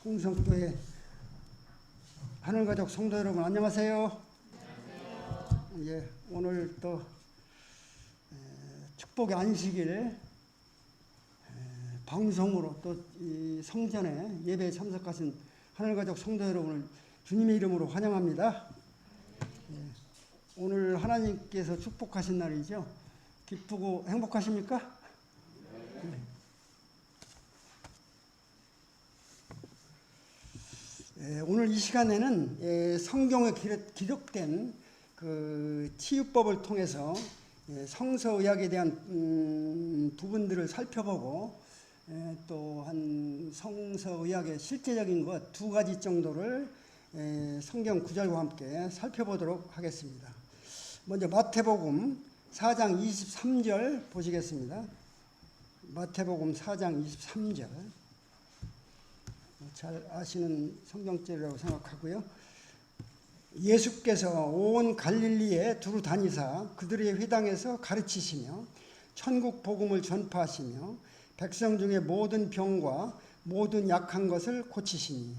홍성교회 하늘가족 성도 여러분 안녕하세요. 예, 오늘 또 축복의 안식일 방송으로 또 이 성전에 예배에 참석하신 하늘가족 성도 여러분을 주님의 이름으로 환영합니다. 예, 오늘 하나님께서 축복하신 날이죠. 기쁘고 행복하십니까? 오늘 이 시간에는 성경에 기록된 그 치유법을 통해서 성서의학에 대한 부분들을 살펴보고 또한 성서의학의 실제적인 것 두 가지 정도를 성경 구절과 함께 살펴보도록 하겠습니다. 먼저 마태복음 4장 23절 보시겠습니다. 마태복음 4장 23절 잘 아시는 성경절이라고 생각하고요. 예수께서 온 갈릴리에 두루 다니사 그들의 회당에서 가르치시며 천국 복음을 전파하시며 백성 중에 모든 병과 모든 약한 것을 고치시니.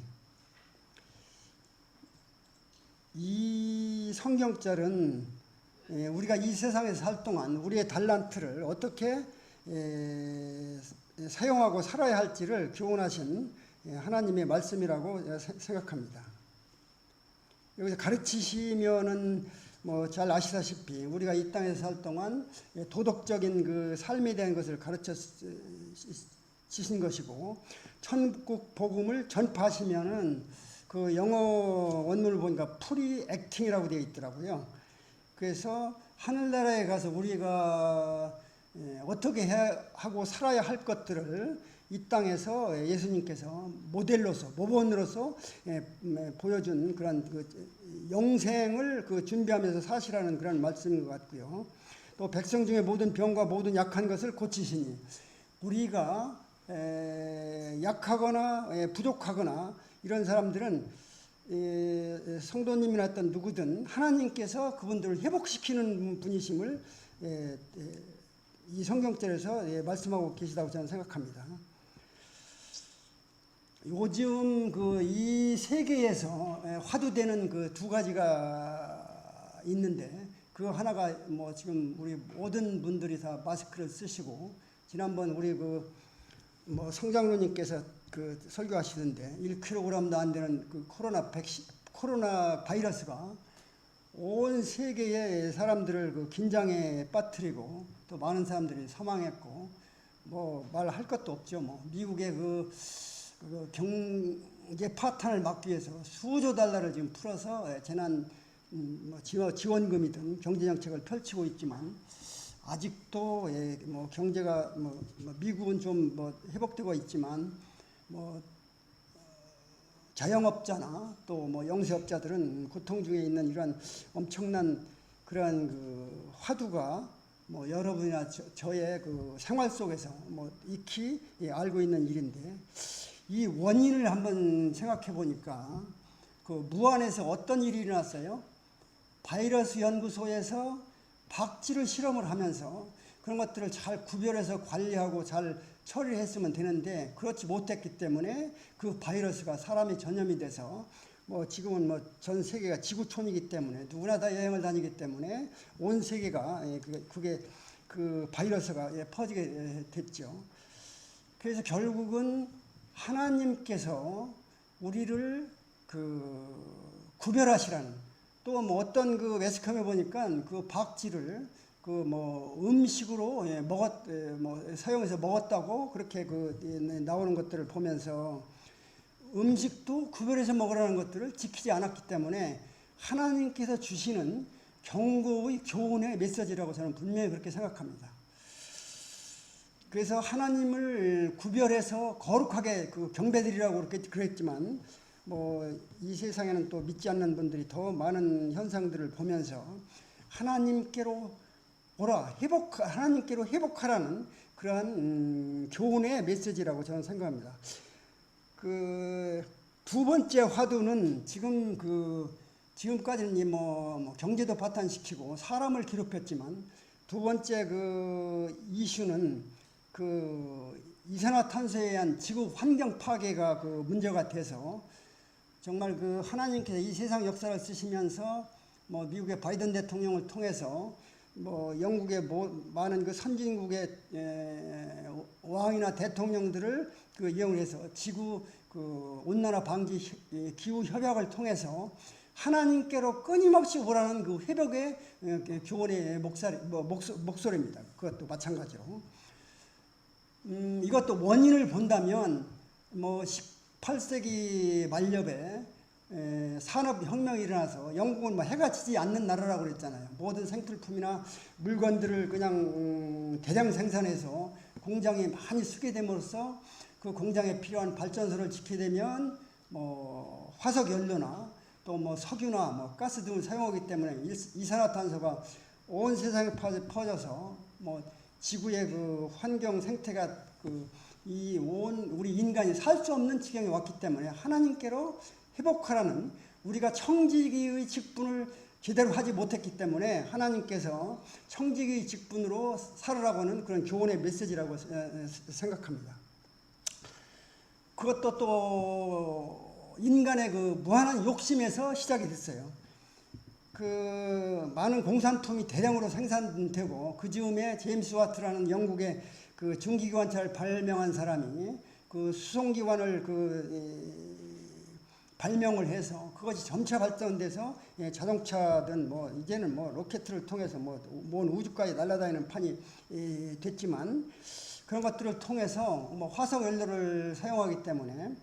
이 성경절은 우리가 이 세상에서 살 동안 우리의 달란트를 어떻게 사용하고 살아야 할지를 교훈하신 하나님의 말씀이라고 생각합니다. 여기서 가르치시면은 뭐 잘 아시다시피 우리가 이 땅에서 살 동안 도덕적인 그 삶에 대한 것을 가르쳐 주신 것이고, 천국 복음을 전파하시면은 그 영어 원문을 보니까 프리 액팅이라고 되어 있더라고요. 그래서 하늘나라에 가서 우리가 어떻게 하고 살아야 할 것들을 이 땅에서 예수님께서 모델로서 모범으로서 보여준 그런 그 영생을 그 준비하면서 사시라는 그런 말씀인 것 같고요. 또 백성 중에 모든 병과 모든 약한 것을 고치시니, 우리가 약하거나 부족하거나 이런 사람들은 성도님이나 어떤 누구든 하나님께서 그분들을 회복시키는 분이심을 이 성경절에서 말씀하고 계시다고 저는 생각합니다. 요즘 그 이 세계에서 화두되는 그 두 가지가 있는데, 그 하나가 뭐 지금 우리 모든 분들이 다 마스크를 쓰시고, 지난번 우리 그 뭐 성장로님께서 그 설교하시던데 1kg도 안 되는 그 코로나 바이러스가 온 세계의 사람들을 그 긴장에 빠뜨리고 또 많은 사람들이 사망했고, 뭐 말할 것도 없죠. 뭐 미국의 그 경제 파탄을 막기 위해서 수조 달러를 지금 풀어서 재난 지원금이든 경제정책을 펼치고 있지만, 아직도 뭐 경제가 뭐 미국은 좀 뭐 회복되고 있지만 뭐 자영업자나 또 뭐 영세업자들은 고통 중에 있는 이러한 엄청난 그러한 그 화두가 뭐 여러분이나 저의 그 생활 속에서 뭐 익히 알고 있는 일인데, 이 원인을 한번 생각해 보니까 그 무안에서 어떤 일이 일어났어요? 바이러스 연구소에서 박쥐를 실험을 하면서 그런 것들을 잘 구별해서 관리하고 잘 처리했으면 되는데, 그렇지 못했기 때문에 그 바이러스가 사람이 전염이 돼서 뭐 지금은 뭐 전 세계가 지구촌이기 때문에 누구나 다 여행을 다니기 때문에 온 세계가 그게 그 바이러스가 퍼지게 됐죠. 그래서 결국은 하나님께서 우리를 그 구별하시라는, 또 뭐 어떤 그 매스컴에 보니까 그 박쥐를 그 뭐 음식으로 사용해서 먹었다고 그렇게 그 나오는 것들을 보면서 음식도 구별해서 먹으라는 것들을 지키지 않았기 때문에 하나님께서 주시는 경고의 교훈의 메시지라고 저는 분명히 그렇게 생각합니다. 그래서 하나님을 구별해서 거룩하게 그 경배드리라고 그렇게 그랬지만, 뭐 이 세상에는 또 믿지 않는 분들이 더 많은 현상들을 보면서 하나님께로 오라, 하나님께로 회복하라는 그러한 교훈의 메시지라고 저는 생각합니다. 그 두 번째 화두는 지금까지는 뭐 경제도 파탄시키고 사람을 괴롭혔지만, 두 번째 그 이슈는 그 이산화탄소에 의한 지구 환경 파괴가 그 문제가 돼서 정말 그 하나님께서 이 세상 역사를 쓰시면서 뭐 미국의 바이든 대통령을 통해서 뭐 영국의 많은 그 선진국의 왕이나 대통령들을 그 이용해서 지구 그 온난화 방지 기후 협약을 통해서 하나님께로 끊임없이 오라는 그 회복의 교원의 목소리입니다. 그것도 마찬가지로. 이것도 원인을 본다면 뭐 18세기 말엽에 산업혁명이 일어나서 영국은 뭐 해가 지지 않는 나라라고 그랬잖아요. 모든 생필품이나 물건들을 그냥 대량 생산해서 공장에 많이 쓰게 됨으로써 그 공장에 필요한 발전소를 짓게 되면 뭐 화석 연료나 또 뭐 석유나 뭐 가스 등을 사용하기 때문에 이산화탄소가 온 세상에 퍼져서 뭐 지구의 그 환경 생태가 이 온 우리 인간이 살 수 없는 지경에 왔기 때문에 하나님께로 회복하라는, 우리가 청지기의 직분을 제대로 하지 못했기 때문에 하나님께서 청지기의 직분으로 살으라고 하는 그런 교훈의 메시지라고 생각합니다. 그것도 또 인간의 그 무한한 욕심에서 시작이 됐어요. 그 많은 공산품이 대량으로 생산되고 그 즈음에 제임스 와트라는 영국의 그 중기관차를 발명한 사람이 그 수송기관을 발명을 해서 그것이 점차 발전돼서 자동차든 뭐 이제는 뭐 로켓을 통해서 먼 우주까지 날아다니는 판이 됐지만, 그런 것들을 통해서 뭐 화석 연료를 사용하기 때문에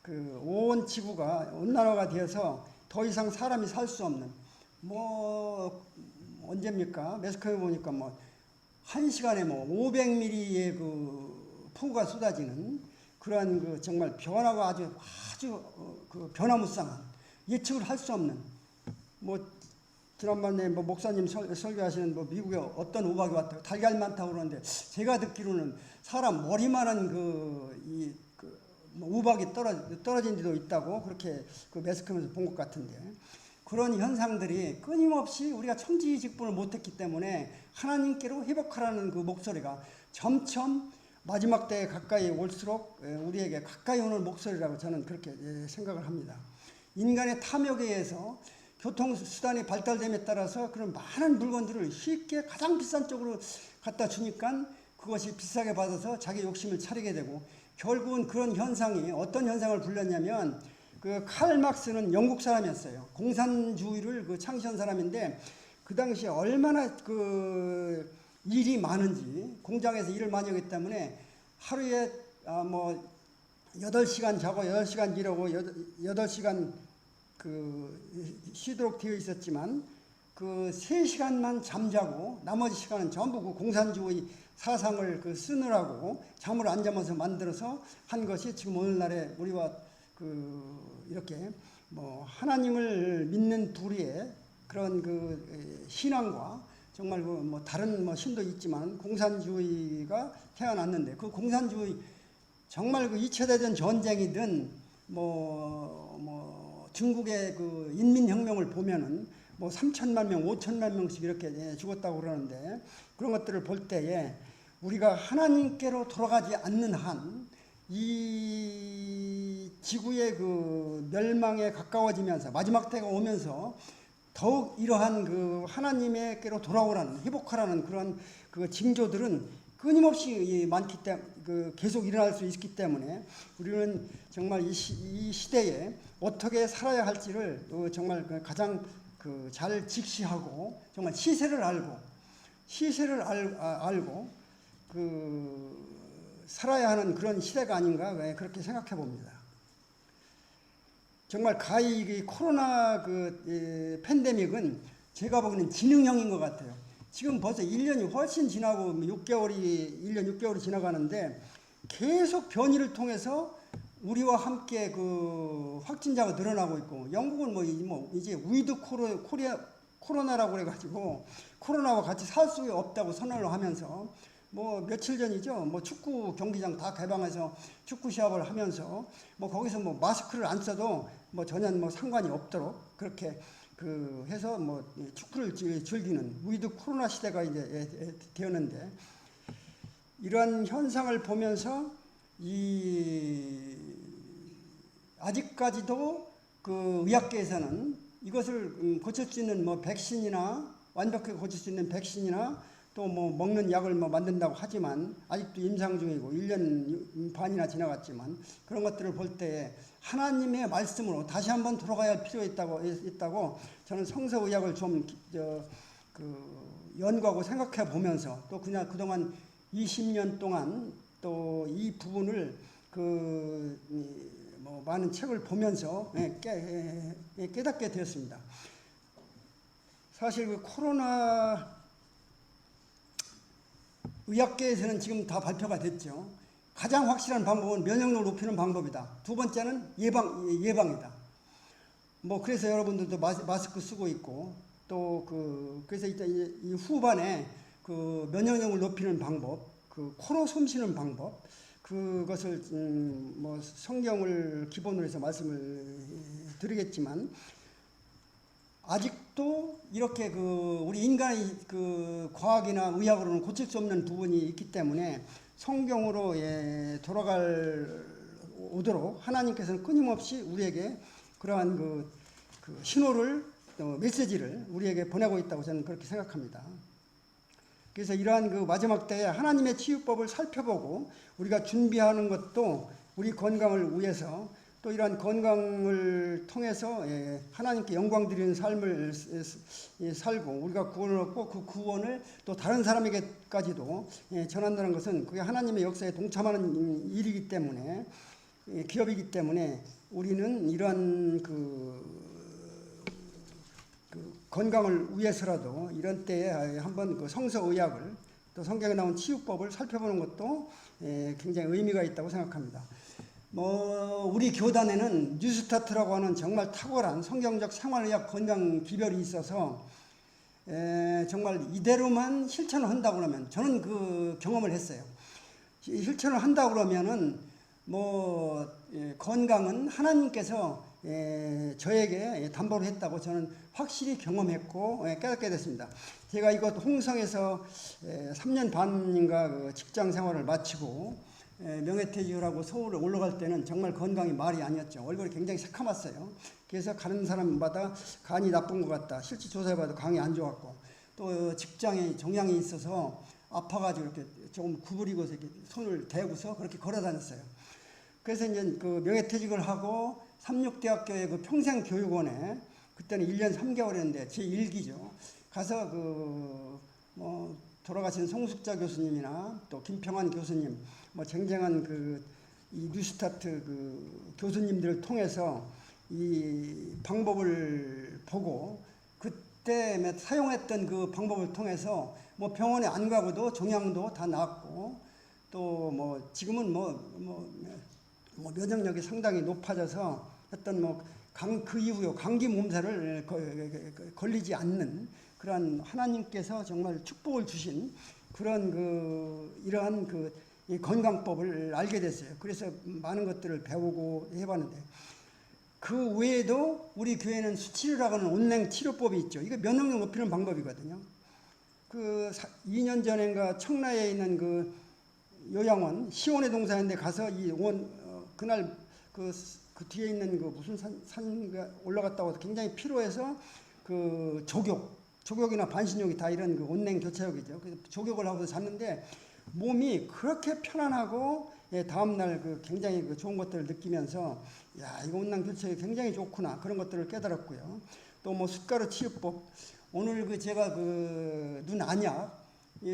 그 온 지구가 온난화가 되어서 더 이상 사람이 살 수 없는, 뭐 언제입니까? 매스컴에 보니까 뭐 1시간에 뭐 500mm의 그 폭우가 쏟아지는 그러한 그 정말 변화가 아주 그 변화무쌍한, 예측을 할 수 없는, 뭐 지난번에 뭐 목사님 설교하시는 뭐 미국에 어떤 우박이 왔다고 달걀 많다고 그러는데, 제가 듣기로는 사람 머리만한 우박이 떨어진 데도 있다고 그렇게 그 매스컴에서 본 것 같은데, 그런 현상들이 끊임없이 우리가 청지기 직분을 못했기 때문에 하나님께로 회복하라는 그 목소리가 점점 마지막 때에 가까이 올수록 우리에게 가까이 오는 목소리라고 저는 그렇게 생각을 합니다. 인간의 탐욕에 의해서 교통수단이 발달됨에 따라서 그런 많은 물건들을 쉽게 가장 비싼 쪽으로 갖다 주니까 그것이 비싸게 받아서 자기 욕심을 차리게 되고, 결국은 그런 현상이 어떤 현상을 불렀냐면, 그 칼 막스는 영국 사람이었어요. 공산주의를 그 창시한 사람인데, 그 당시에 얼마나 그 일이 많은지, 공장에서 일을 많이 하기 때문에 하루에 뭐 8시간 자고 8시간 일하고 8시간 그 쉬도록 되어 있었지만, 그 3시간만 잠자고 나머지 시간은 전부 그 공산주의 사상을 그 쓰느라고 잠을 안 자면서 만들어서 한 것이 지금 오늘날의 우리와 이렇게 뭐 하나님을 믿는 부류의 그런 그 신앙과 정말 그 뭐 다른 뭐 신도 있지만 공산주의가 태어났는데, 그 공산주의 정말 그 2차 대전 전쟁이든 뭐 중국의 그 인민혁명을 보면은 뭐 3천만 명, 5천만 명씩 이렇게 죽었다고 그러는데, 그런 것들을 볼 때에 우리가 하나님께로 돌아가지 않는 한 이 지구의 그 멸망에 가까워지면서 마지막 때가 오면서 더욱 이러한 그 하나님께로 돌아오라는, 회복하라는 그런 그 징조들은 끊임없이 많기 때문에 계속 일어날 수 있기 때문에 우리는 정말 이 시대에 어떻게 살아야 할지를 정말 가장 잘 직시하고 정말 시세를 알고 살아야 하는 그런 시대가 아닌가 그렇게 생각해 봅니다. 정말 가히 이 코로나 팬데믹은 제가 보기에는 지능형인 것 같아요. 지금 벌써 1년이 훨씬 지나고 1년 6개월이 지나가는데 계속 변이를 통해서 우리와 함께 그 확진자가 늘어나고 있고, 영국은 뭐 이제 위드 코로나라고 그래가지고 코로나와 같이 살 수 없다고 선언을 하면서, 뭐 며칠 전이죠. 뭐 축구 경기장 다 개방해서 축구 시합을 하면서 뭐 거기서 뭐 마스크를 안 써도 뭐 전혀 뭐 상관이 없도록 그렇게 해서 뭐 축구를 즐기는 위드 코로나 시대가 이제 되었는데, 이러한 현상을 보면서 이 아직까지도 그 의학계에서는 이것을 고칠 수 있는 뭐 백신이나 완벽하게 고칠 수 있는 백신이나 또 뭐 먹는 약을 뭐 만든다고 하지만 아직도 임상 중이고 1년 반이나 지나갔지만 그런 것들을 볼 때 하나님의 말씀으로 다시 한번 돌아가야 할 필요가 있다고 저는 성서의학을 좀 연구하고 생각해 보면서 또 그냥 그동안 20년 동안 또 이 부분을 뭐 많은 책을 보면서 깨닫게 되었습니다. 사실 그 코로나 의학계에서는 지금 다 발표가 됐죠. 가장 확실한 방법은 면역력을 높이는 방법이다. 두 번째는 예방이다. 뭐 그래서 여러분들도 마스크 쓰고 있고 또 그래서 이 후반에 그 면역력을 높이는 방법, 그 코로 숨 쉬는 방법, 그것을 뭐 성경을 기본으로 해서 말씀을 드리겠지만 아직도 이렇게 우리 인간의 과학이나 의학으로는 고칠 수 없는 부분이 있기 때문에 성경으로 오도록 하나님께서는 끊임없이 우리에게 그러한 그 신호를 또 메시지를 우리에게 보내고 있다고 저는 그렇게 생각합니다. 그래서 이러한 마지막 때에 하나님의 치유법을 살펴보고 우리가 준비하는 것도 우리 건강을 위해서 또 이러한 건강을 통해서 하나님께 영광 드리는 삶을 살고 우리가 구원을 얻고 그 구원을 또 다른 사람에게까지도 전한다는 것은 그게 하나님의 역사에 동참하는 일이기 때문에 기업이기 때문에 우리는 이러한 건강을 위해서라도 이런 때에 한번 성서의학을 또 성경에 나온 치유법을 살펴보는 것도 굉장히 의미가 있다고 생각합니다. 우리 교단에는 뉴스타트라고 하는 정말 탁월한 성경적 생활의학 건강 기별이 있어서 정말 이대로만 실천을 한다고 그러면 저는 그 경험을 했어요. 실천을 한다고 그러면은 건강은 하나님께서 저에게 담보를 했다고 저는 확실히 경험했고 깨닫게 됐습니다. 제가 이곳 홍성에서 3년 반인가 직장 생활을 마치고 명예퇴직을 하고 서울에 올라갈 때는 정말 건강이 말이 아니었죠. 얼굴이 굉장히 새카맣어요. 그래서 가는 사람마다 간이 나쁜 것 같다. 실제 조사해봐도 간이 안 좋았고 또 직장에 종양이 있어서 아파가지고 이렇게 조금 구부리고 이렇게 손을 대고서 그렇게 걸어 다녔어요. 그래서 이제 명예퇴직을 하고 삼육대학교의 평생교육원에 그때는 1년 3개월이었는데 제 1기죠. 가서 돌아가신 송숙자 교수님이나 또 김평환 교수님, 쟁쟁한 이 뉴스타트 교수님들을 통해서 이 방법을 보고 그때 사용했던 그 방법을 통해서 병원에 안 가고도 종양도 다 나았고 또 지금은 면역력이 상당히 높아져서 어떤 그 이후에 감기 몸살을 걸리지 않는 그러한 하나님께서 정말 축복을 주신 그런 이러한 이 건강법을 알게 됐어요. 그래서 많은 것들을 배우고 해봤는데 그 외에도 우리 교회는 수치료라고 하는 온냉 치료법이 있죠. 이거 면역력 높이는 방법이거든요. 2년 전인가 청라에 있는 요양원 시온의 동산인데 가서 그날 그 뒤에 있는 무슨 산에 올라갔다 와서 굉장히 피로해서 조격이나 반신욕이 다 이런 온냉 교차욕이죠. 그래서 조격을 하고 잤는데 몸이 그렇게 편안하고 다음날 굉장히 좋은 것들을 느끼면서 이거 온냉 교차욕이 굉장히 좋구나 그런 것들을 깨달았고요. 또 숟가루 치유법 오늘 제가 눈 안약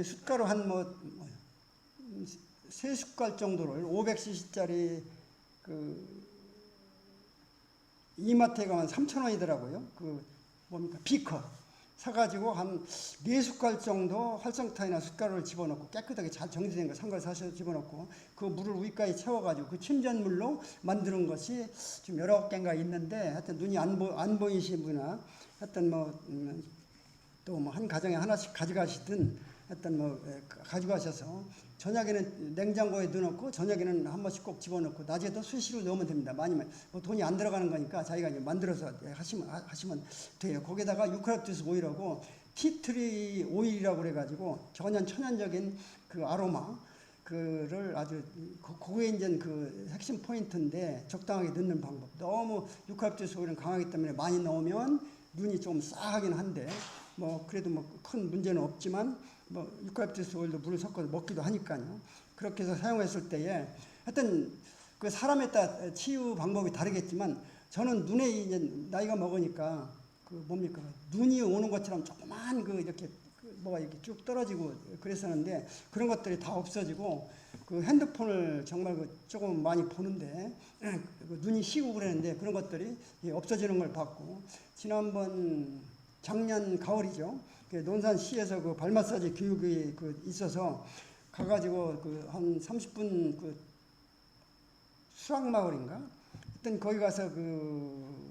숟가루 한 3숟갈 정도를 500cc짜리 이마트에 가면 3,000원이더라고요. 비커 사가지고 한 4숟갈 정도 활성탄이나 숟가루를 집어넣고 깨끗하게 잘 정리된 거 산 걸 사셔서 집어넣고 그 물을 위까지 채워가지고 그 침전물로 만드는 것이 지금 여러 개가 있는데 하여튼 눈이 안 보이신 분이나 하여튼 또 한 가정에 하나씩 가져가시든 하여튼 가져가셔서 저녁에는 냉장고에 넣어놓고 저녁에는 한 번씩 꼭 집어넣고 낮에도 수시로 넣으면 됩니다. 많이 돈이 안 들어가는 거니까 자기가 이제 만들어서 하시면 돼요. 거기다가 유카립투스 오일하고 티트리 오일이라고 그래가지고 전혀 천연적인 아로마 그를 아주 그게 이제 그 핵심 포인트인데 적당하게 넣는 방법. 너무 유칼립투스 오일은 강하기 때문에 많이 넣으면 눈이 좀 싸하긴 한데 뭐 그래도 뭐 큰 문제는 없지만 뭐 유칼립투스 오일도 물을 섞어서 먹기도 하니까요. 그렇게 해서 사용했을 때에 하여튼 그 사람에 따라 치유 방법이 다르겠지만 저는 눈에 이제 나이가 먹으니까 그 뭡니까 눈이 오는 것처럼 조그만 그 이렇게 뭐가 이렇게 쭉 떨어지고 그랬었는데 그런 것들이 다 없어지고 그 핸드폰을 정말 그 조금 많이 보는데 그 눈이 시고 그랬는데 그런 것들이 없어지는 걸 봤고 지난번 작년 가을이죠. 논산시에서 그 발 마사지 교육이 그 있어서 가가지고 그 한 30분 그 수락마을인가? 하여튼 거기 가서 그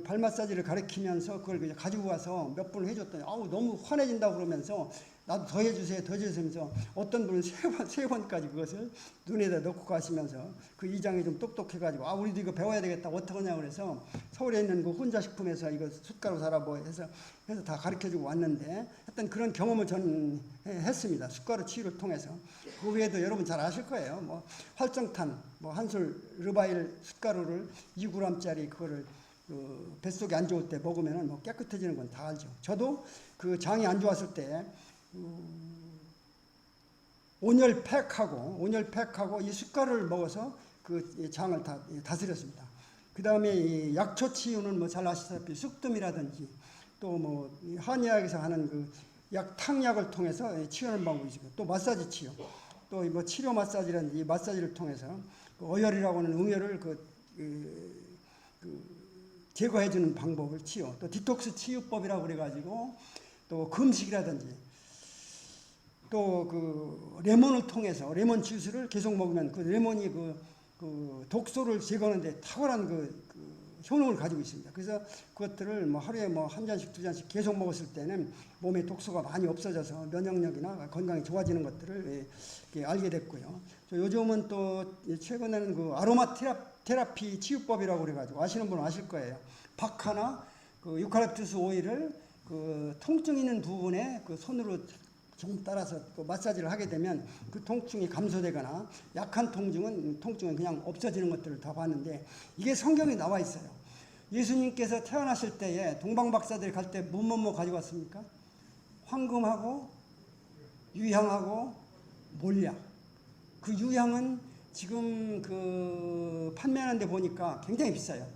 발 마사지를 가르치면서 그걸 그냥 가지고 와서 몇 분을 해줬더니 아우 너무 환해진다고 그러면서 나도 더 해주세요 더 해주세요 하면서 어떤 분은 세 번까지 그것을 눈에다 넣고 가시면서 그 이장이 좀 똑똑해가지고 아 우리도 이거 배워야 되겠다 어떡하냐고 그래서 서울에 있는 그 혼자식품에서 이거 숯가루 사라 뭐 해서 다 가르쳐주고 왔는데 하여튼 그런 경험을 저는 했습니다. 숯가루 치유를 통해서. 그 외에도 여러분 잘 아실 거예요. 뭐 활성탄, 뭐 한술 르바일 숯가루를 2g짜리 그거를 그 뱃속이 안 좋을 때 먹으면 뭐 깨끗해지는 건 다 알죠. 저도 그 장이 안 좋았을 때 온열팩하고 이 숯가루를 먹어서 그 장을 다 다스렸습니다. 그 다음에 이 약초 치유는 뭐 잘 아시다시피 쑥뜸이라든지 또 뭐 한의학에서 하는 그 탕약을 통해서 치유하는 방법이 있고 또 마사지 치유 또 뭐 치료 마사지라든지 마사지를 통해서 그 어혈이라고 하는 응혈을 제거해주는 방법을 치유 또 디톡스 치유법이라고 그래가지고 또 금식이라든지 또 그 레몬을 통해서 레몬 주스를 계속 먹으면 그 레몬이 그 독소를 제거하는데 탁월한 그 효능을 가지고 있습니다. 그래서 그것들을 뭐 하루에 뭐 한 잔씩 두 잔씩 계속 먹었을 때는 몸에 독소가 많이 없어져서 면역력이나 건강이 좋아지는 것들을 알게 됐고요. 요즘은 또 최근에는 그 아로마 테라피 치유법이라고 그래가지고 아시는 분은 아실 거예요. 박하나 그 유칼립투스 오일을 그 통증 있는 부분에 그 손으로 좀 따라서 그 마사지를 하게 되면 그 통증이 감소되거나 약한 통증은 그냥 없어지는 것들을 다 봤는데 이게 성경에 나와 있어요. 예수님께서 태어나실 때에 동방박사들이 갈 때 뭐뭐 가지고 왔습니까? 황금하고 유향하고 몰약. 그 유향은 지금 그 판매하는 데 보니까 굉장히 비싸요.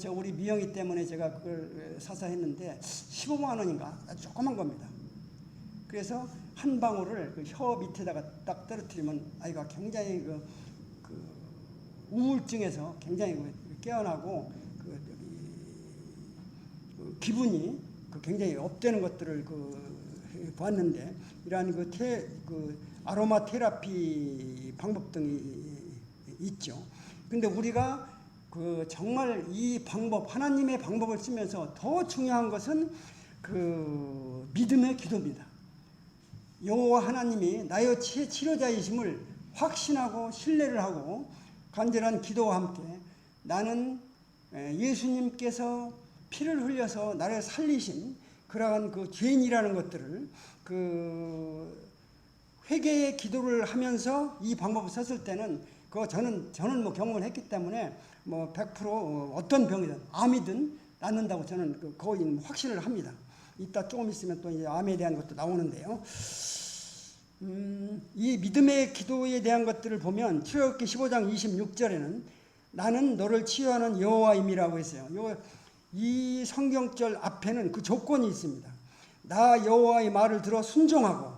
우리 미영이 때문에 제가 그걸 사서 했는데 15만 원인가? 조그만 겁니다. 그래서 한 방울을 그 혀 밑에다가 딱 떨어뜨리면 아이가 굉장히 그 우울증에서 굉장히 깨어나고 기분이 굉장히 업되는 것들을 봤는데 이러한 그 아로마 테라피 방법 등이 있죠. 근데 우리가 정말 이 방법 하나님의 방법을 쓰면서 더 중요한 것은 그 믿음의 기도입니다. 여호와 하나님이 나의 치료자이심을 확신하고 신뢰를 하고 간절한 기도와 함께 나는 예수님께서 피를 흘려서 나를 살리신 그러한 그 죄인이라는 것들을 회개의 기도를 하면서 이 방법을 썼을 때는 저는 뭐 경험을 했기 때문에 뭐 100% 어떤 병이든 암이든 낫는다고 저는 거의 확신을 합니다. 이따 조금 있으면 또 이제 암에 대한 것도 나오는데요. 이 믿음의 기도에 대한 것들을 보면 출애굽기 15장 26절에는 나는 너를 치유하는 여호와임이라고 했어요. 이 성경절 앞에는 그 조건이 있습니다. 나 여호와의 말을 들어 순종하고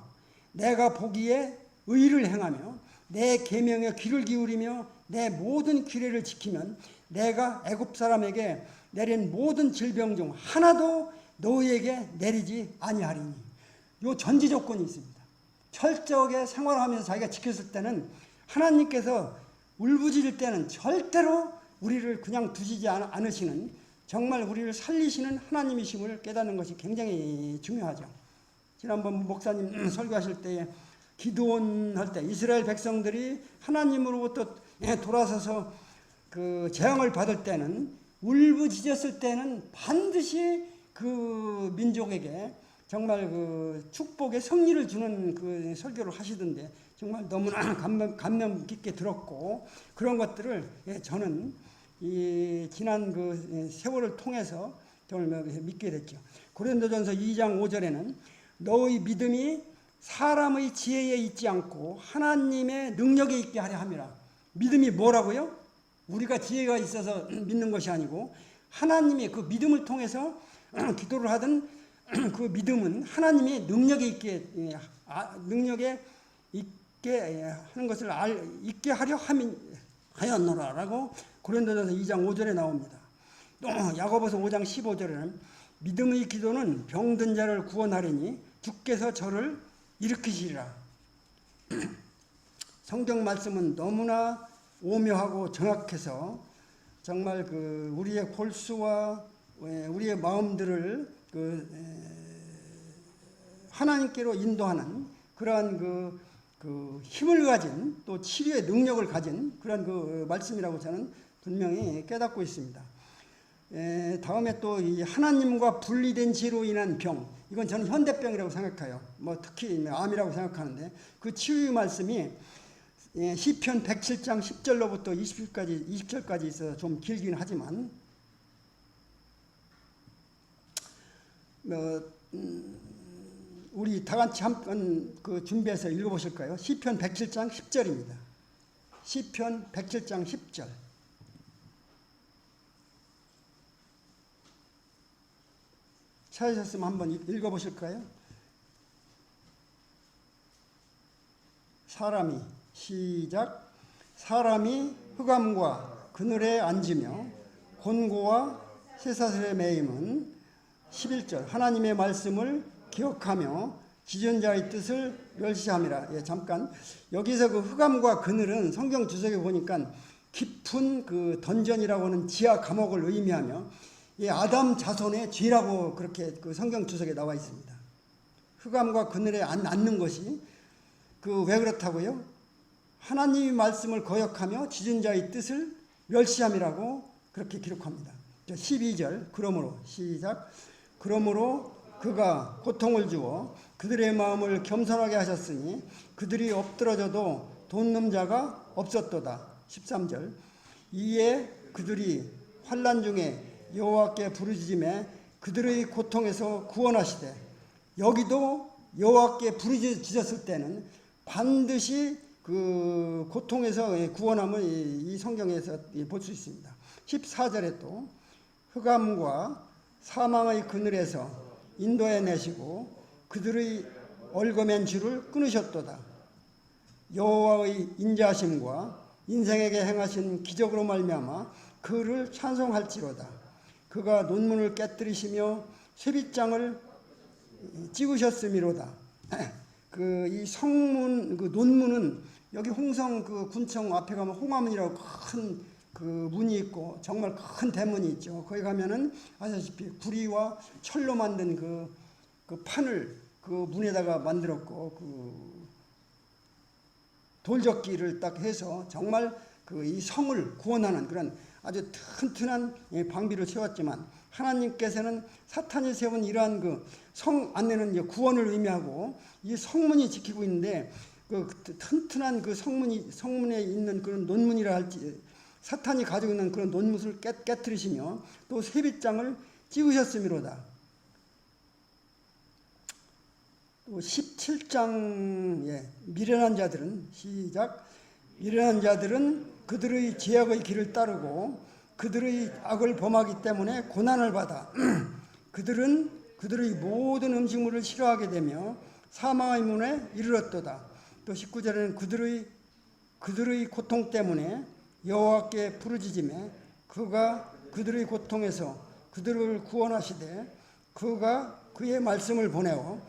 내가 보기에 의를 행하며 내 계명에 귀를 기울이며 내 모든 규례를 지키면 내가 애굽 사람에게 내린 모든 질병 중 하나도 너희에게 내리지 아니하리니. 요 전제 조건이 있습니다. 철저하게 생활하면서 자기가 지켰을 때는 하나님께서 울부짖을 때는 절대로 우리를 그냥 두시지 않으시는 정말 우리를 살리시는 하나님이심을 깨닫는 것이 굉장히 중요하죠. 지난번 목사님 설교하실 때에 기드온 할 때 이스라엘 백성들이 하나님으로부터 돌아서서 그 재앙을 받을 때는 울부짖었을 때는 반드시 그 민족에게 정말 그 축복의 성리를 주는 그 설교를 하시던데 정말 너무나 감명 깊게 들었고, 그런 것들을 저는 이 지난 그 세월을 통해서 정말 믿게 됐죠. 고린도전서 2장 5절에는 너의 믿음이 사람의 지혜에 있지 않고 하나님의 능력에 있게 하려 함이라. 믿음이 뭐라고요? 우리가 지혜가 있어서 믿는 것이 아니고 하나님의 그 믿음을 통해서 기도를 하던 그 믿음은 하나님의 능력에 있게 하는 것을 있게 하려 하였노라라고 고린도전서 2장 5절에 나옵니다. 또 야고보서 5장 15절에는 믿음의 기도는 병든 자를 구원하리니 주께서 저를 일으키시리라. 성경 말씀은 너무나 오묘하고 정확해서 정말 그 우리의 골수와 우리의 마음들을 하나님께로 인도하는 그러한 그 힘을 가진, 또 치료의 능력을 가진 그런 그 말씀이라고 저는 분명히 깨닫고 있습니다. 다음에 또 이 하나님과 분리된 죄로 인한 병, 이건 저는 현대병이라고 생각해요. 뭐 특히 암이라고 생각하는데 그 치유의 말씀이 시편 107장 10절로부터 20절까지 있어서 좀 길긴 하지만 우리 다 같이 한번 그 준비해서 읽어보실까요? 시편 107장 10절입니다. 시편 107장 10절. 찾으셨으면 한번 읽어보실까요? 시작. 사람이 흑암과 그늘에 앉으며 곤고와 쇠사슬에 매임은 11절. 하나님의 말씀을 기억하며 지존자의 뜻을 멸시함이라. 잠깐 여기서 그 흑암과 그늘은 성경 주석에 보니까 깊은 그 던전이라고 하는 지하 감옥을 의미하며 아담 자손의 죄라고 그렇게 그 성경 주석에 나와 있습니다. 흑암과 그늘에 앉는 것이 왜 그렇다고요? 하나님의 말씀을 거역하며 지존자의 뜻을 멸시함이라고 그렇게 기록합니다. 12절. 그러므로 시작. 그러므로 그가 고통을 주어 그들의 마음을 겸손하게 하셨으니 그들이 엎드러져도 돕는 자가 없었도다. 13절. 이에 그들이 환난 중에 여호와께 부르짖음에 그들의 고통에서 구원하시되, 여기도 여호와께 부르짖었을 때는 반드시 그 고통에서 구원함을 이 성경에서 볼 수 있습니다. 14절에 또 흑암과 사망의 그늘에서 인도해 내시고 그들의 얽어맨 줄을 끊으셨도다. 여호와의 인자하심과 인생에게 행하신 기적으로 말미암아 그를 찬송할지로다. 그가 논문을 깨뜨리시며 쇠빗장을 찍으셨음이로다. 이 성문, 그 논문은 여기 홍성 그 군청 앞에 가면 홍화문이라고 큰 그 문이 있고 정말 큰 대문이 있죠. 거기 가면은 아시다시피 구리와 철로 만든 그 판을 그 문에다가 만들었고 그 돌적기를 딱 해서 정말 이 성을 구원하는 그런 아주 튼튼한 방비를 세웠지만, 하나님께서는 사탄이 세운 이러한 성 안에는 구원을 의미하고 이 성문이 지키고 있는데 그 튼튼한 그 성문에 있는 그런 논문이라 할지 사탄이 가지고 있는 그런 논문을 깨뜨리시며 또 쇠빗장을 찍으셨음이로다. 또 17장에 미련한 자들은 시작. 미련한 자들은 그들의 죄악의 길을 따르고 그들의 악을 범하기 때문에 고난을 받아 그들은 그들의 모든 음식물을 싫어하게 되며 사망의 문에 이르렀도다. 또 19절에는 그들의 고통 때문에 여호와께 부르짖으며 그가 그들의 고통에서 그들을 구원하시되 그가 그의 말씀을 보내어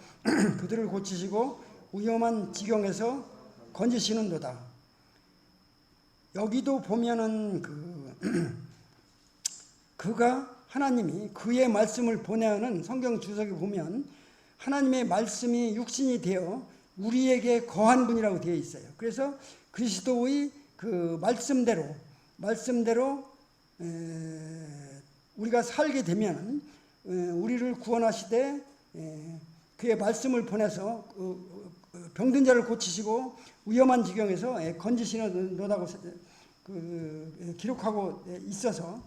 그들을 고치시고 위험한 지경에서 건지시는도다. 여기도 보면은 그가 하나님이 그의 말씀을 보내는 성경 주석에 보면 하나님의 말씀이 육신이 되어 우리에게 거한 분이라고 되어 있어요. 그래서 그리스도의 그 말씀대로 우리가 살게 되면 우리를 구원하시되 그의 말씀을 보내서 병든 자를 고치시고 위험한 지경에서 건지시는도다고 기록하고 있어서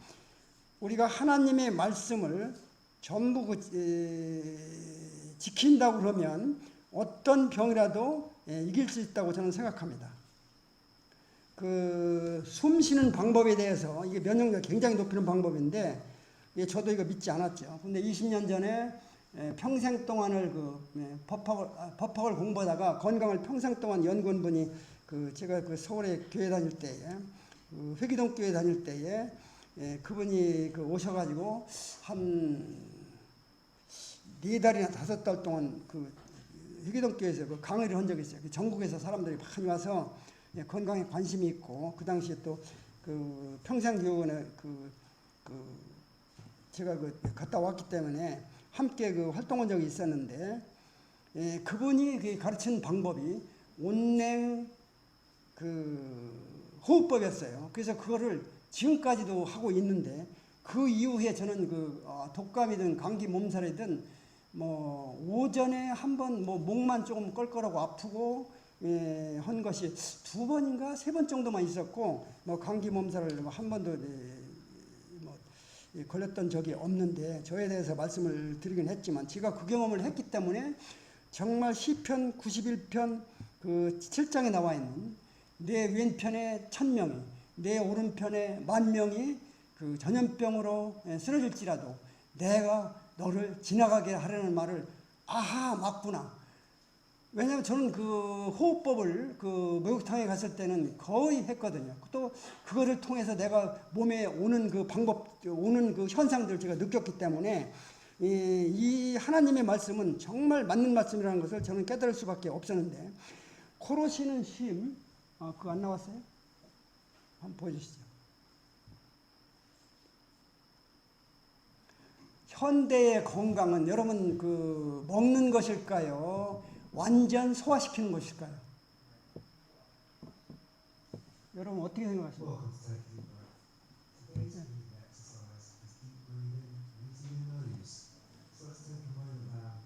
우리가 하나님의 말씀을 전부 지킨다고 그러면 어떤 병이라도 이길 수 있다고 저는 생각합니다. 숨 쉬는 방법에 대해서 이게 면역력 굉장히 높이는 방법인데 저도 이거 믿지 않았죠. 근데 20년 전에 평생 동안을 법학을 공부하다가 건강을 평생 동안 연구한 분이 제가 서울에 교회 다닐 때에 회기동 교회 다닐 때에 그분이 오셔가지고 한 4달이나 5달 동안 회기동 교회에서 강의를 한 적이 있어요. 전국에서 사람들이 많이 와서 건강에 관심이 있고 그 당시에 또 평생교원에 제가 갔다 왔기 때문에 함께 활동한 적이 있었는데 그분이 가르친 방법이 온냉 호흡법이었어요. 그래서 그거를 지금까지도 하고 있는데 그 이후에 저는 독감이든 감기 몸살이든 오전에 한번 목만 조금 껄껄하고 아프고 한 것이 2번인가 3번 정도만 있었고 감기 몸살을 한 번도 걸렸던 적이 없는데 저에 대해서 말씀을 드리긴 했지만 제가 그 경험을 했기 때문에 정말 시편 91편 7장에 나와 있는 내 왼편에 1000명이 내 오른편에 10,000명이 전염병으로 쓰러질지라도 내가 너를 지나가게 하려는 말을 아하 맞구나. 왜냐하면 저는 호흡법을 목욕탕에 갔을 때는 거의 했거든요. 또 그거를 통해서 내가 몸에 오는 방법, 오는 현상들을 제가 느꼈기 때문에 이 하나님의 말씀은 정말 맞는 말씀이라는 것을 저는 깨달을 수밖에 없었는데 코로 쉬는 쉼, 그거 안 나왔어요? 한번 보여주시죠. 현대의 건강은 여러분 먹는 것일까요? 완전 소화시키는 것일까요? 여러분 어떻게 생각하십니까?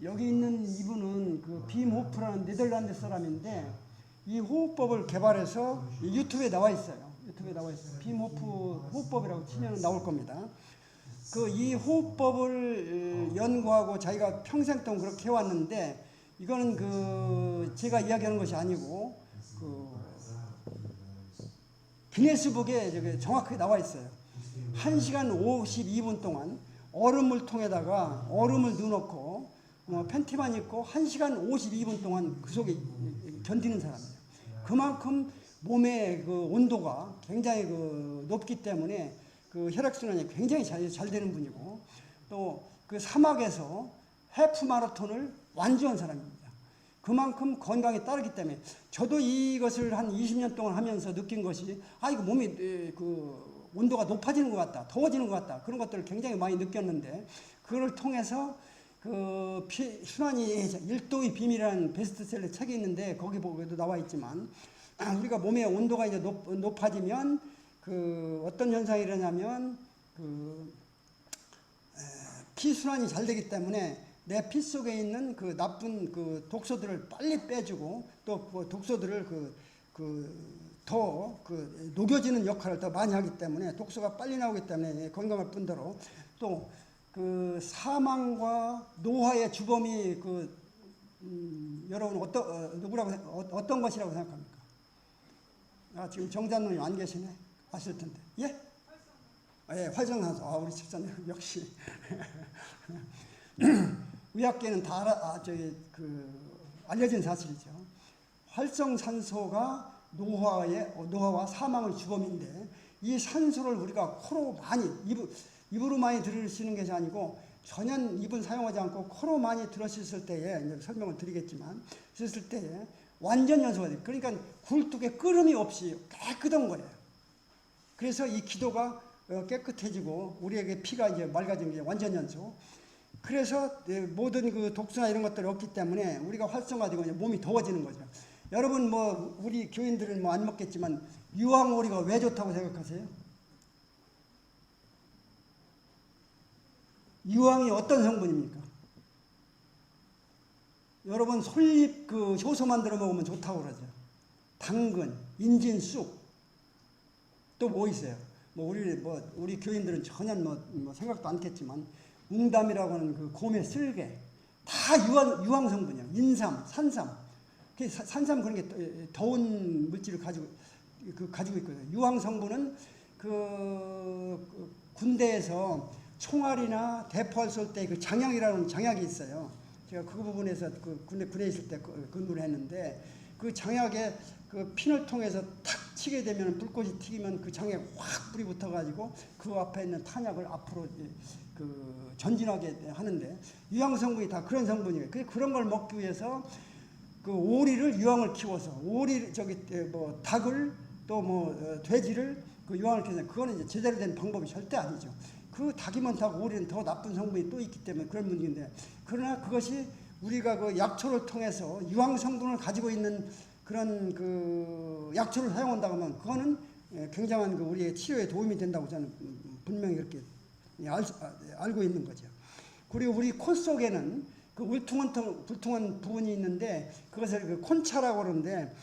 여기 있는 이분은 빔호프라는 네덜란드 사람인데 이 호흡법을 개발해서 유튜브에 나와 있어요. 빔호프 호흡법이라고 치면 나올 겁니다. 이 호흡법을 연구하고 자기가 평생 동안 그렇게 해왔는데 이거는 제가 이야기하는 것이 아니고 기네스북에 정확하게 나와 있어요. 1시간 52분 동안 얼음물 통에다가 얼음을 넣어놓고 팬티만 입고 1시간 52분 동안 그 속에 견디는 사람이에요. 그만큼 몸의 온도가 굉장히 높기 때문에 혈액순환이 굉장히 잘 되는 분이고 또 사막에서 해프 마라톤을 완주한 사람입니다. 그만큼 건강에 따르기 때문에 저도 이것을 한 20년 동안 하면서 느낀 것이 이거 몸이 온도가 높아지는 것 같다, 더워지는 것 같다 그런 것들을 굉장히 많이 느꼈는데 그걸 통해서 순환이 1도의 비밀이라는 베스트셀러 책이 있는데 거기 보고도 나와 있지만 우리가 몸의 온도가 이제 높아지면 어떤 현상이 일어나냐면 피순환이 잘 되기 때문에 내 피 속에 있는 나쁜 독소들을 빨리 빼주고 또 독소들을 더 녹여지는 역할을 더 많이 하기 때문에 독소가 빨리 나오기 때문에 건강할 뿐더러 또 사망과 노화의 주범이 여러분 어떤 것이라고 생각합니까? 지금 정자님이 안 계시네. 아실 텐데. 예? 활성산소. 우리 집사님 역시. 의학계는 다 알려진 사실이죠. 활성산소가 노화와 사망의 주범인데 이 산소를 우리가 코로 많이 입으로 많이 들으시는 것이 아니고 전혀 입은 사용하지 않고 코로 많이 들으셨을 때에 이제 설명을 드리겠지만 썼을 때에 완전 연소가 돼요. 그러니까 굴뚝에 끓음이 없이 깨끗한 거예요. 그래서 이 기도가 깨끗해지고 우리에게 피가 이제 맑아지는 게 완전 연소. 그래서 모든 독소나 이런 것들이 없기 때문에 우리가 활성화되고 이제 몸이 더워지는 거죠. 여러분 우리 교인들은 안 먹겠지만 유황오리가 왜 좋다고 생각하세요? 유황이 어떤 성분입니까? 여러분 솔잎 그 효소 만들어 먹으면 좋다고 그러죠. 당근, 인진, 쑥. 또 뭐 있어요? 우리 교인들은 전혀 생각도 않겠지만 웅담이라고 하는 그 곰의 쓸개 다 유황 성분이에요. 인삼, 산삼. 산삼 그런 게 더운 물질을 가지고 있거든요. 유황 성분은 군대에서 총알이나 대포할 쏠 때 그 장약이라는 장약이 있어요. 제가 그 부분에서 군대에 있을 때 근무를 했는데 그 장약에 그 핀을 통해서 탁 치게 되면 불꽃이 튀기면 그 장약에 확 불이 붙어가지고 그 앞에 있는 탄약을 앞으로 전진하게 하는데 유황 성분이 다 그런 성분이에요. 그런 걸 먹기 위해서 그 오리를 유황을 키워서 닭을 또 돼지를 그 유황을 키워서 그거는 이제 제대로 된 방법이 절대 아니죠. 그 닭이면 닭, 오리는 더 나쁜 성분이 또 있기 때문에 그런 문제인데 그러나 그것이 우리가 그 약초를 통해서 유황 성분을 가지고 있는 그런 그 약초를 사용한다고 하면 그거는 굉장한 그 우리의 치료에 도움이 된다고 저는 분명히 그렇게 알고 있는 거죠. 그리고 우리 코 속에는 그 울퉁한 부분이 있는데 그것을 그 콘차라고 그러는데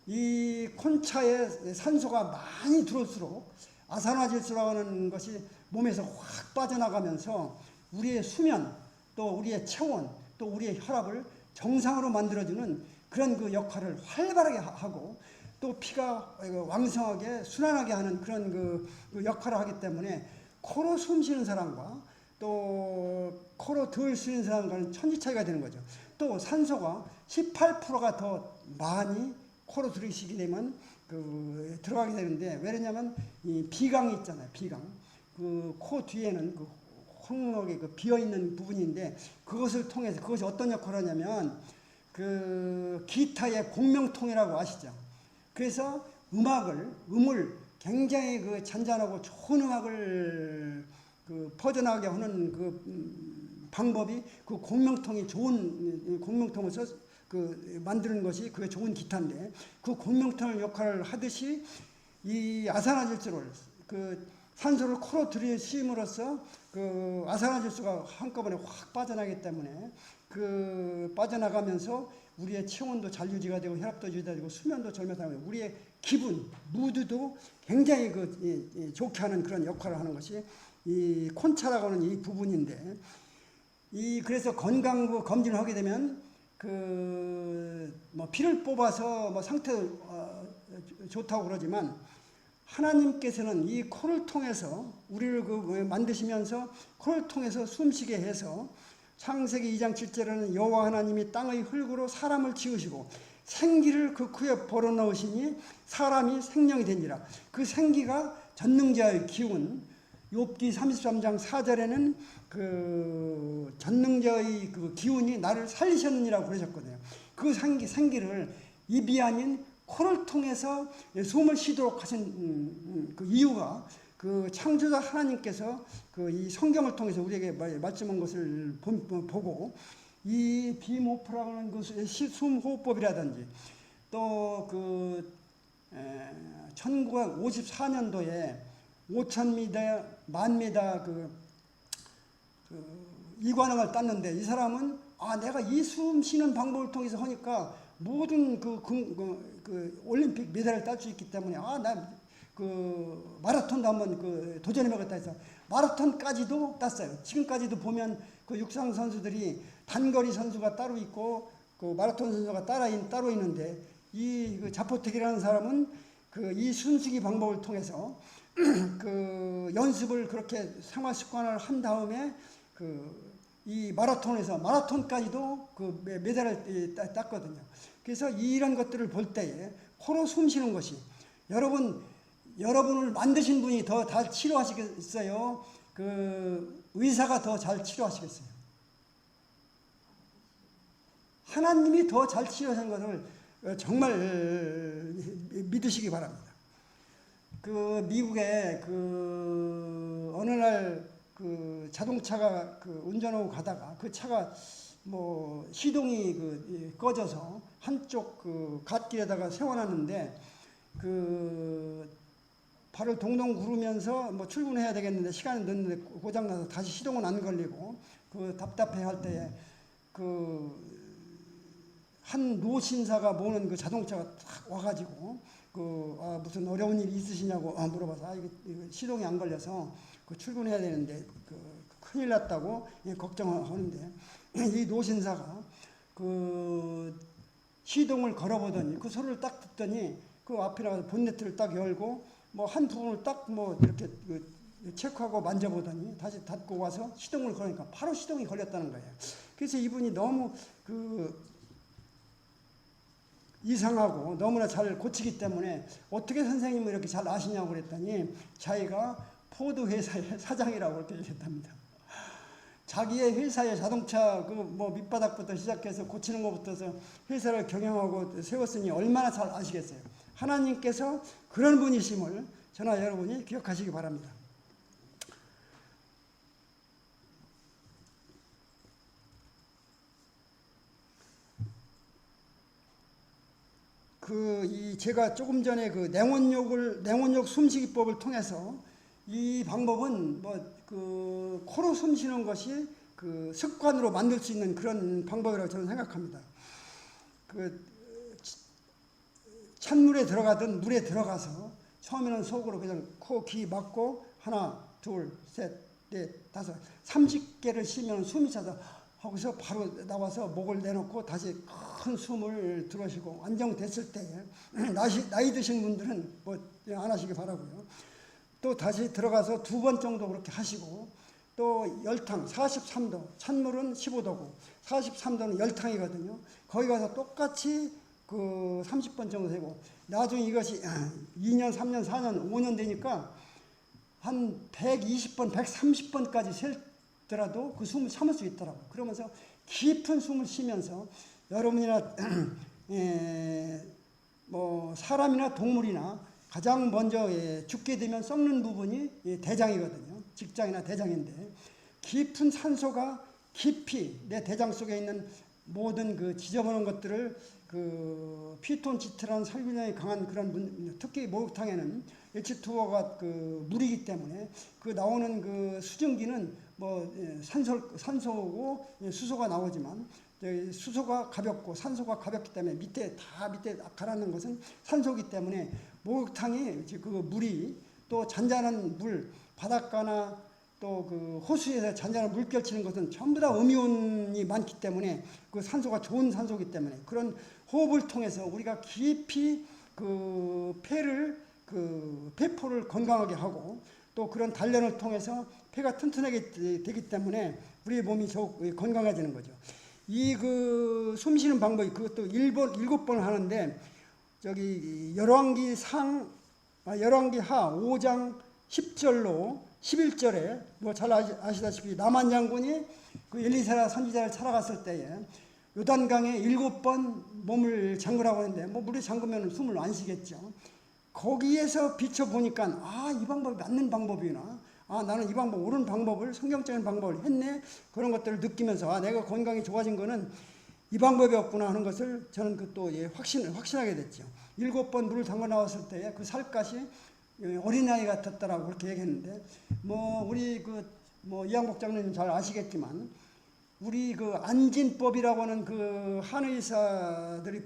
이 콘차에 산소가 많이 들어올수록 아산화질소라고 하는 것이 몸에서 확 빠져나가면서 우리의 수면 또 우리의 체온 또 우리의 혈압을 정상으로 만들어주는 그런 그 역할을 활발하게 하고 또 피가 왕성하게 순환하게 하는 그런 그 역할을 하기 때문에 코로 숨 쉬는 사람과 또 코로 덜 쉬는 사람과는 천지 차이가 되는 거죠. 또 산소가 18%가 더 많이 코로 들이쉬게 되면 들어가게 되는데 왜냐면 이 비강이 있잖아요. 비강. 그 코 뒤에는 그 콩목에 그 비어 있는 부분인데 그것을 통해서 그것이 어떤 역할을 하냐면 그 기타의 공명통이라고 아시죠? 그래서 음을 굉장히 그 잔잔하고 좋은 음악을 퍼져나가게 하는 그 방법이 그 공명통이 좋은 공명통을 만드는 것이 그게 좋은 기타인데 그 공명통 역할을 하듯이 이 아산화질소를 산소를 코로 들이쉼으로써 그 아산화질소가 한꺼번에 확 빠져나가기 때문에 빠져나가면서 우리의 체온도 잘 유지가 되고 혈압도 유지되고 수면도 절묘하고 우리의 기분, 무드도 굉장히 좋게 하는 그런 역할을 하는 것이 이 콘차라고 하는 이 부분인데 그래서 건강 검진을 하게 되면 피를 뽑아서 상태도 좋다고 그러지만 하나님께서는 이 코를 통해서 우리를 만드시면서 코를 통해서 숨쉬게 해서 창세기 2장 7절에는 여호와 하나님이 땅의 흙으로 사람을 지으시고 생기를 그 코에 불어넣으시니 사람이 생명이 되니라. 그 생기가 전능자의 기운. 욥기 33장 4절에는 그 전능자의 그 기운이 나를 살리셨느니라고 그러셨거든요. 그 생기를 입이 아닌 코를 통해서 숨을 쉬도록 하신 그 이유가 그 창조자 하나님께서 이 성경을 통해서 우리에게 말씀한 것을 보고 이 비모프라고 하는 그 숨호흡법이라든지 또 1954년도에 5,000m, 10,000m 이관왕을 땄는데 이 사람은 내가 이 숨 쉬는 방법을 통해서 하니까 모든 올림픽 메달을 딸 수 있기 때문에 나 마라톤도 한번 도전해보겠다 해서 마라톤까지도 땄어요. 지금까지도 보면 육상 선수들이 단거리 선수가 따로 있고 마라톤 선수가 따로 있는데 이 자포텍이라는 사람은 이 순수기 방법을 통해서 연습을 그렇게 생활 습관을 한 다음에 이 마라톤까지도 메달을 땄거든요. 그래서 이런 것들을 볼 때에 코로 숨 쉬는 것이 여러분을 만드신 분이 더 잘 치료하시겠어요? 의사가 더 잘 치료하시겠어요? 하나님이 더 잘 치료하는 것을 정말 믿으시기 바랍니다. 미국에 어느 날 자동차가 운전하고 가다가 그 차가 시동이 꺼져서 한쪽 갓길에다가 세워놨는데 발을 동동 구르면서 출근해야 되겠는데 시간이 늦는데 고장나서 다시 시동은 안 걸리고 답답해 할 때에 한 노신사가 모는 그 자동차가 딱 와가지고 무슨 어려운 일이 있으시냐고 물어봐서 이거 시동이 안 걸려서 출근해야 되는데 큰일 났다고 걱정하는데 이 노신사가 시동을 걸어보더니 그 소리를 딱 듣더니 그 앞에 나가서 본네트를 딱 열고 뭐 한 부분을 딱 뭐 이렇게 체크하고 만져보더니 다시 닫고 와서 시동을 걸으니까 바로 시동이 걸렸다는 거예요. 그래서 이분이 너무 이상하고 너무나 잘 고치기 때문에 어떻게 선생님을 이렇게 잘 아시냐고 그랬더니 자기가 포드 회사의 사장이라고 그렇게 얘기했답니다. 자기의 회사의 자동차 뭐 밑바닥부터 시작해서 고치는 것부터서 회사를 경영하고 세웠으니 얼마나 잘 아시겠어요. 하나님께서 그런 분이심을 저나 여러분이 기억하시기 바랍니다. 제가 조금 전에 냉온욕 숨쉬기법을 통해서 이 방법은 코로 숨쉬는 것이 습관으로 만들 수 있는 그런 방법이라고 저는 생각합니다. 찬물에 들어가든 물에 들어가서 처음에는 속으로 그냥 코, 귀 막고 하나, 둘, 셋, 넷, 다섯 30개를 쉬면 숨이 차서 하고서 바로 나와서 목을 내놓고 다시 큰 숨을 들어쉬고 안정됐을 때에 나이 드신 분들은 안 하시기 바라고요. 또 다시 들어가서 2번 정도 그렇게 하시고 또 열탕 43도 찬물은 15도고 43도는 열탕이거든요. 거기 가서 똑같이 30번 정도 되고 나중에 이것이 2년, 3년, 4년, 5년 되니까 한 120번, 130번까지 셀더라도 그 숨을 참을 수 있더라고요. 그러면서 깊은 숨을 쉬면서 여러분이나 사람이나 동물이나 가장 먼저 죽게 되면 썩는 부분이 대장이거든요. 직장이나 대장인데 깊은 산소가 깊이 내 대장 속에 있는 모든 지저분한 것들을 피톤치드라는 살균력이 강한 그런 특히 목욕탕에는 H2O가 물이기 때문에 나오는 수증기는 산소고 수소가 나오지만 수소가 가볍고 산소가 가볍기 때문에 밑에 가라앉는 것은 산소이기 때문에 목욕탕이 물이 또 잔잔한 물 바닷가나 또 호수에서 잔잔한 물결치는 것은 전부 다 음이온이 많기 때문에 산소가 좋은 산소이기 때문에 그런 호흡을 통해서 우리가 깊이 폐포를 건강하게 하고 또 그런 단련을 통해서 폐가 튼튼하게 되기 때문에 우리의 몸이 더욱 건강해지는 거죠. 숨쉬는 방법이 그것도 7번 하는데 열왕기 하 5장 10절로 11절에 잘 아시다시피 나만 장군이 엘리사라 선지자를 찾아갔을 때에 요단강에 7번 몸을 잠그라고 하는데 물에 잠그면 숨을 안 쉬겠죠. 거기에서 비춰보니까 이 방법이 맞는 방법이구나. 나는 이 방법 옳은 방법을 성경적인 방법을 했네. 그런 것들을 느끼면서 내가 건강이 좋아진 거는 이 방법이었구나 하는 것을 저는 또 확신하게 됐죠. 7번 물을 담가 나왔을 때에 그 살갗이 어린아이 같았다라고 그렇게 얘기했는데 우리 이양복 장로님 잘 아시겠지만 우리 안진법이라고 하는 한의사들이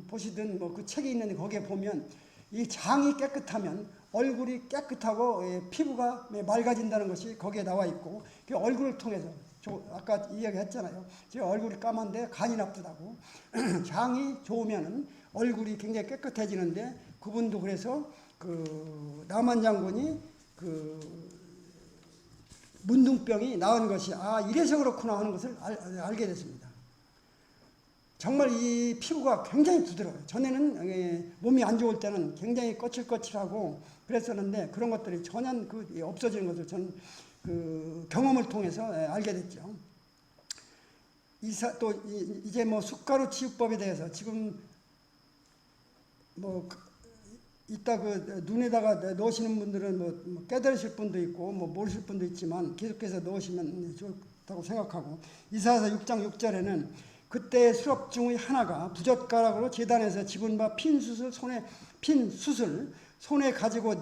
보시던 그 책이 있는데 거기에 보면 이 장이 깨끗하면 얼굴이 깨끗하고 피부가 맑아진다는 것이 거기에 나와 있고 그 얼굴을 통해서 아까 이야기했잖아요. 제 얼굴이 까만데 간이 나쁘다고 장이 좋으면 얼굴이 굉장히 깨끗해지는데 그분도 그래서 남한 장군이 문둥병이 나은 것이 이래서 그렇구나 하는 것을 알게 됐습니다. 정말 이 피부가 굉장히 부드러워요. 전에는 몸이 안 좋을 때는 굉장히 거칠거칠하고 그랬었는데 그런 것들이 전혀 없어지는 것을 저는 경험을 통해서 알게 됐죠. 또 이제 숟가루 치유법에 대해서 지금 이따 눈에다가 넣으시는 분들은 깨달으실 분도 있고 모르실 분도 있지만 계속해서 넣으시면 좋다고 생각하고 이사야서 6장 6절에는 그때의 수업 중의 하나가 부젓가락으로 제단에서 집은 바 핀 숯을 손에 가지고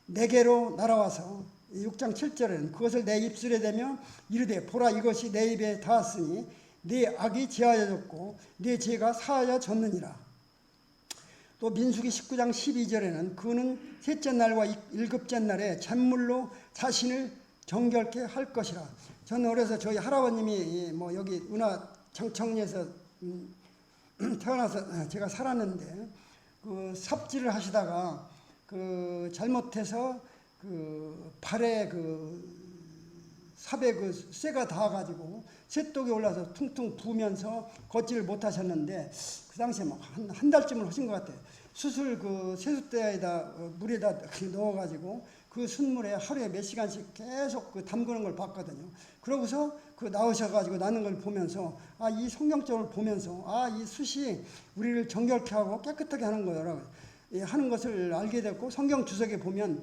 내게로 날아와서 6장 7절에는 그것을 내 입술에 대며 이르되 보라 이것이 내 입에 닿았으니 네 악이 제하여졌고 네 죄가 사하여졌느니라. 또 민수기 19장 12절에는 그는 셋째 날과 일곱째 날에 잿물로 자신을 정결케 할 것이라. 저는 어려서 저희 할아버님이 뭐 여기 은하 장청리에서 태어나서 제가 살았는데 그 삽질을 하시다가 그 잘못해서 그 발에 그 삽에 그 쇠가 닿아가지고 쇠독이 올라서 퉁퉁 부으면서 걷지를 못하셨는데 그 당시에 막 한 달쯤을 하신 것 같아요. 수술 그 세숫대에다 물에다 넣어가지고 그 순물에 하루에 몇 시간씩 계속 그 담그는 걸 봤거든요. 그러고서 그 나오셔가지고 나는 걸 보면서 이 성경적을 보면서 이 숯이 우리를 정결케 하고 깨끗하게 하는 거라고 하는 것을 알게 됐고, 성경 주석에 보면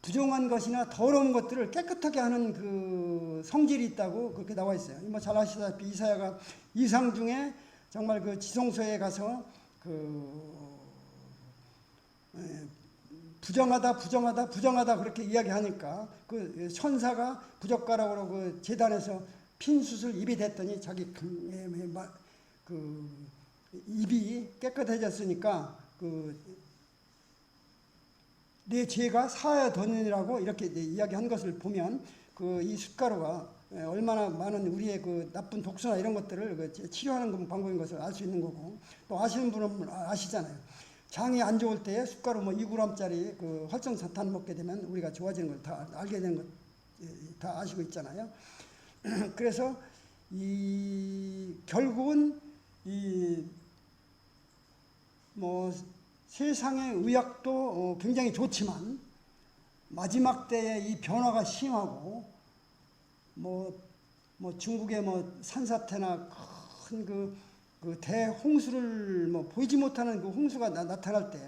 부정한 것이나 더러운 것들을 깨끗하게 하는 그 성질이 있다고 그렇게 나와 있어요. 뭐 잘 아시다시피 이사야가 이상 중에 정말 그 지성소에 가서 부정하다 그렇게 이야기하니까 그 천사가 부젓가락으로 그 제단에서 핀 숯을 입에 댔더니 자기 그 입이 깨끗해졌으니까 내 죄가 사하여졌느니라고 이렇게 이야기한 것을 보면 이 숯가루가 얼마나 많은 우리의 그 나쁜 독소나 이런 것들을 치료하는 방법인 것을 알 수 있는 거고, 또 아시는 분은 아시잖아요. 장이 안 좋을 때에 숯가루 2g짜리 그 활성산탄 먹게 되면 우리가 좋아지는 걸 다 알게 되는 것 다 아시고 있잖아요. 그래서 결국은 세상의 의학도 굉장히 좋지만 마지막 때에 이 변화가 심하고 중국의 산사태나 큰 그 대홍수를 보이지 못하는 그 홍수가 나타날 때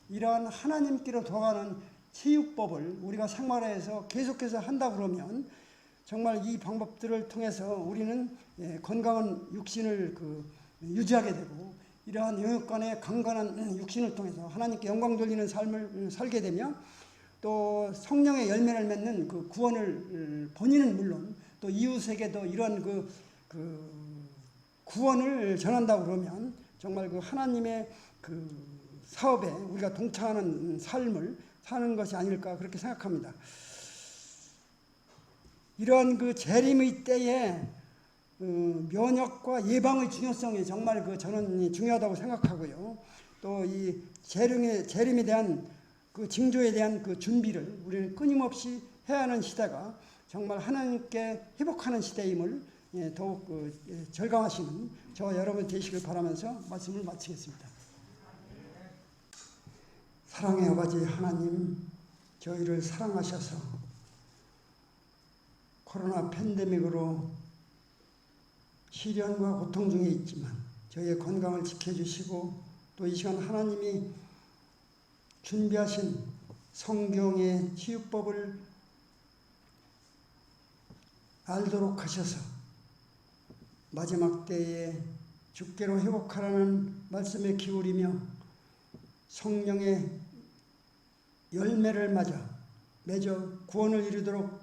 이러한 하나님께로 돌아가는 치유법을 우리가 생활에서 계속해서 한다 그러면 정말 이 방법들을 통해서 우리는 건강한 육신을 유지하게 되고, 이러한 영육간의 강건한 육신을 통해서 하나님께 영광 돌리는 삶을 살게 되며, 또 성령의 열매를 맺는 그 구원을 본인은 물론 또 이웃에게도 이런 구원을 전한다고 그러면 정말 그 하나님의 그 사업에 우리가 동참하는 삶을 사는 것이 아닐까 그렇게 생각합니다. 이러한 그 재림의 때에 면역과 예방의 중요성이 정말 저는 중요하다고 생각하고요. 또 이 재림에 대한 그 징조에 대한 그 준비를 우리는 끊임없이 해야 하는 시대가 정말 하나님께 회복하는 시대임을 더욱 절감하시는 저 여러분 되시길 바라면서 말씀을 마치겠습니다. 사랑의 아버지 하나님, 저희를 사랑하셔서 코로나 팬데믹으로 시련과 고통 중에 있지만 저희의 건강을 지켜주시고, 또 이 시간 하나님이 준비하신 성경의 치유법을 알도록 하셔서 마지막 때에 주께로 회복하라는 말씀에 기울이며 성령의 열매를 맺어 구원을 이루도록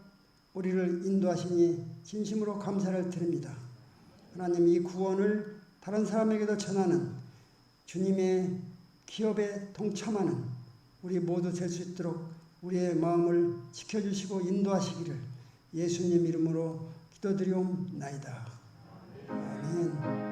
우리를 인도하시니 진심으로 감사를 드립니다. 하나님, 이 구원을 다른 사람에게도 전하는 주님의 기업에 동참하는 우리 모두 될 수 있도록 우리의 마음을 지켜주시고 인도하시기를 예수님 이름으로 기도드리옵나이다. 아멘.